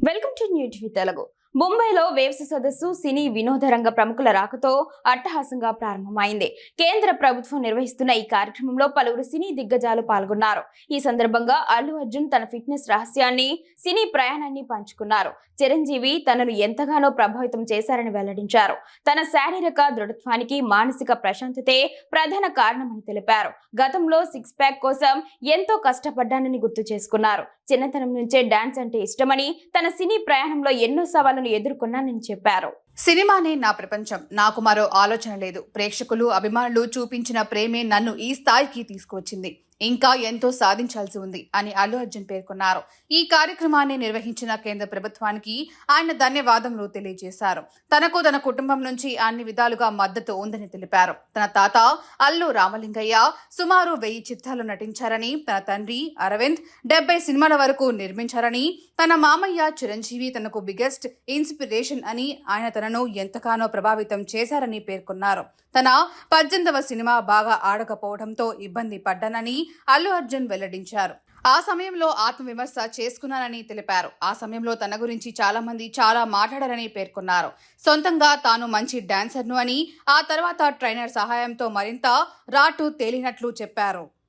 Welcome to new TV Telugu. ముంబైలో waves సదస్సు సినీ వినోద రంగ ప్రముఖుల రాకతో అట్టహాసంగా ప్రారంభమైంది. కేంద్ర ప్రభుత్వం నిర్వహిస్తున్న ఈ కార్యక్రమంలో పలువురు సినీ దిగ్గజాలు పాల్గొన్నారు. ఈ సందర్భంగా అల్లు అర్జున్ తన ఫిట్నెస్ రహస్యాన్ని, సినీ ప్రయాణాన్ని పంచుకున్నారు. చిరంజీవి తనను ఎంతగానో ప్రభావితం చేశారని వెల్లడించారు. తన శారీరక దృఢత్వానికి మానసిక ప్రశాంతతే ప్రధాన కారణమని తెలిపారు. గతంలో సిక్స్ ప్యాక్ కోసం ఎంతో కష్టపడ్డానని గుర్తు చేసుకున్నారు. చిన్నతనం నుంచే డాన్స్ అంటే ఇష్టమని, తన సినీ ప్రయాణంలో ఎన్నో సవాళ్లను ఎదుర్కొన్నానని చెప్పారు. సినిమానే నా ప్రపంచం. నాకు మరో ఆలోచన లేదు. ప్రేక్షకులు, అభిమానులు చూపించిన ప్రేమే నన్ను ఈ స్థాయికి తీసుకువచ్చింది. ఇంకా ఎంతో సాధించాల్సి ఉంది అని అల్లు అర్జున్ పేర్కొన్నారు. ఈ కార్యక్రమాన్ని నిర్వహించిన కేంద్ర ప్రభుత్వానికి ఆయన ధన్యవాదములు తెలియజేశారు. తనకు తన కుటుంబం నుంచి అన్ని విధాలుగా మద్దతు ఉందని తెలిపారు. తన తాత అల్లు రామలింగయ్య సుమారు 1000 చిత్రాలు నటించారని, తన తండ్రి అరవింద్ 70 సినిమాల వరకు నిర్మించారని, తన మామయ్య చిరంజీవి తనకు బిగ్గెస్ట్ ఇన్స్పిరేషన్ అని, ఆయన తనను ఎంతగానో ప్రభావితం చేశారని పేర్కొన్నారు. తన 18వ సినిమా బాగా ఆడకపోవడంతో ఇబ్బంది పడ్డానని అల్లు అర్జున్ వెల్లడించారు. ఆ సమయంలో ఆత్మవిమర్శ చేసుకున్నానని తెలిపారు. ఆ సమయంలో తన గురించి చాలా మంది చాలా మాట్లాడారని పేర్కొన్నారు. సొంతంగా తాను మంచి డాన్సర్ను అని, ఆ తర్వాత ట్రైనర్ సహాయంతో మరింత రాటు తేలినట్లు చెప్పారు.